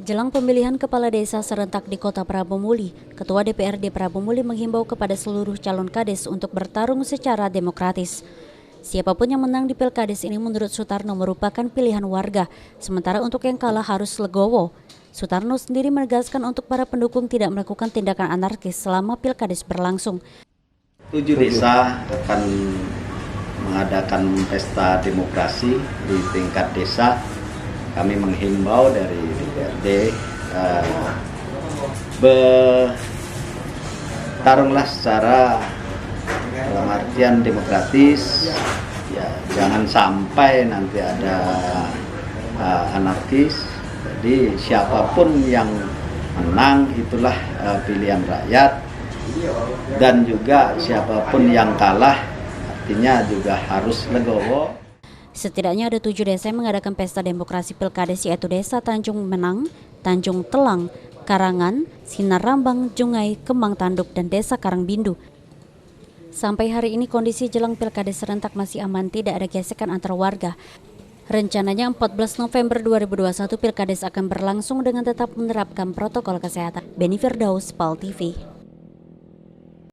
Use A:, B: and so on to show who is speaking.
A: Jelang pemilihan kepala desa serentak di Kota Prabomuli, Ketua DPRD Prabomuli menghimbau kepada seluruh calon kades untuk bertarung secara demokratis. Siapapun yang menang di Pilkades ini menurut Sutarno merupakan pilihan warga, sementara untuk yang kalah harus legowo. Sutarno sendiri menegaskan untuk para pendukung tidak melakukan tindakan anarkis selama Pilkades berlangsung.
B: 7 desa akan mengadakan pesta demokrasi di tingkat desa. Kami menghimbau dari DPRD bertarunglah secara dalam artian demokratis, ya jangan sampai nanti ada anarkis. Jadi siapapun yang menang itulah pilihan rakyat, dan juga siapapun yang kalah artinya juga harus legowo.
A: Setidaknya ada 7 desa yang mengadakan pesta demokrasi Pilkades, yaitu Desa Tanjung Menang, Tanjung Telang, Karangan, Sinar Rambang, Jungai, Kemang Tanduk, dan Desa Karangbindu. Sampai hari ini kondisi jelang Pilkades serentak masih aman, tidak ada gesekan antar warga. Rencananya 14 November 2021 Pilkades akan berlangsung dengan tetap menerapkan protokol kesehatan. Beni Firdaus, PAL TV.